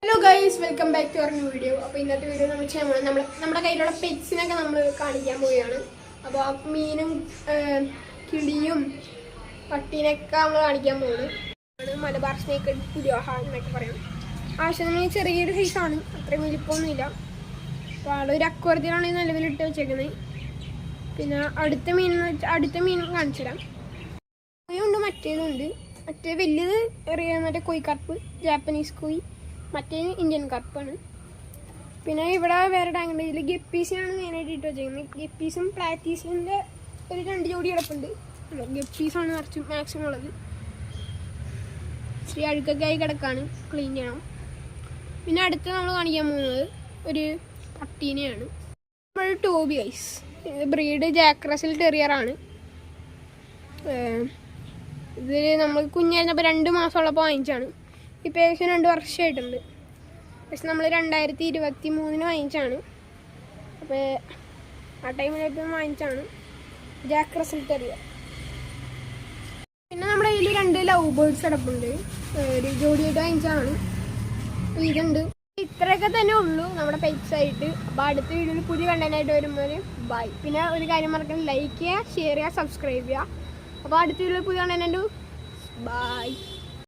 Hello guys, welcome back to our new video. അപ്പോൾ ഇന്നത്തെ video നമ്മുടെ കയ്യിലുള്ള പെറ്റ്സിനൊക്കെ നമ്മൾ കാണിക്കാൻ പോവുകയാണ്. അപ്പോൾ ആ മീനും കിളിയും പട്ടീനൊക്കെ നമ്മൾ കാണിക്കാൻ പോകുന്നത് മലബാർ സ്നേക്ക് പുലിയോഹ എന്നൊക്കെ പറയും. ആവശ്യത്തിന് ചെറിയൊരു സൈസാണ്, അത്രയും വലിപ്പമൊന്നുമില്ല. അപ്പോൾ ആളൊരു അക്വാറിയത്തിലാണ് നിലവിലിട്ട് വെച്ചേക്കുന്നത്. പിന്നെ അടുത്ത മീൻ കാണിച്ചു തരാം. ഉണ്ട്, മറ്റേതുണ്ട്. മറ്റേ വലിയത് മറ്റേ കോഴിക്കറുപ്പ്, ജാപ്പനീസ് കോഴി, മറ്റേ ഇന്ത്യൻ കറുപ്പാണ്. പിന്നെ ഇവിടെ വേറെ ടാങ്കുണ്ട്. ഇതിൽ ഗപ്പീസിനാണ് മെയിനായിട്ട് ഇട്ട് വെച്ചേക്കുന്നത്. ഗപ്പീസും പ്ലാറ്റീസിൻ്റെ ഒരു 2 ജോഡി കിടപ്പുണ്ട്. ഗപ്പീസാണ് നിറച്ച് മാക്സിമം ഉള്ളത്. ഇച്ചിരി അഴുക്കൊക്കെ ആയി കിടക്കാണ്, ക്ലീൻ ചെയ്യണം. പിന്നെ അടുത്ത് നമ്മൾ കാണിക്കാൻ പോകുന്നത് ഒരു പട്ടീനെയാണ്. നമ്മൾ ടോബി ഐസ്, ഇത് ബ്രീഡ് ജാക്ക് റസൽ ടെറിയറാണ്. ഇത് നമ്മൾ കുഞ്ഞായിരുന്നപ്പോൾ 2 മാസമുള്ളപ്പോൾ വാങ്ങിച്ചാണ്. ഇപ്പോൾ ഏകദേശം 2 വർഷമായിട്ടുണ്ട്. പക്ഷെ നമ്മൾ 2023 വാങ്ങിച്ചാണ്. അപ്പോൾ ആ ടൈമിലായിട്ട് വാങ്ങിച്ചാണ് ജാക്ക് റസൽ ടെറിയർ. പിന്നെ നമ്മുടെ കയ്യിൽ 2 ലവ് ബേർഡ്സ് കിടപ്പുണ്ട്. ഒരു ജോഡിയായിട്ട് വാങ്ങിച്ചാണ്. ഇതുണ്ട്. ഇത്രയൊക്കെ തന്നെ ഉള്ളൂ നമ്മുടെ പെറ്റ്സ് ആയിട്ട്. അപ്പോൾ അടുത്ത വീഡിയോയിൽ പുതിയ കണ്ടന്റായിട്ട് വരുമ്പോൾ ബൈ. പിന്നെ ഒരു കാര്യം മറക്കണം, ലൈക്ക് ചെയ്യുക, ഷെയർ ചെയ്യുക, സബ്സ്ക്രൈബ് ചെയ്യുക. അപ്പോൾ അടുത്ത വീഡിയോയിൽ പുതിയ കണ്ടന്റ്. ബൈ.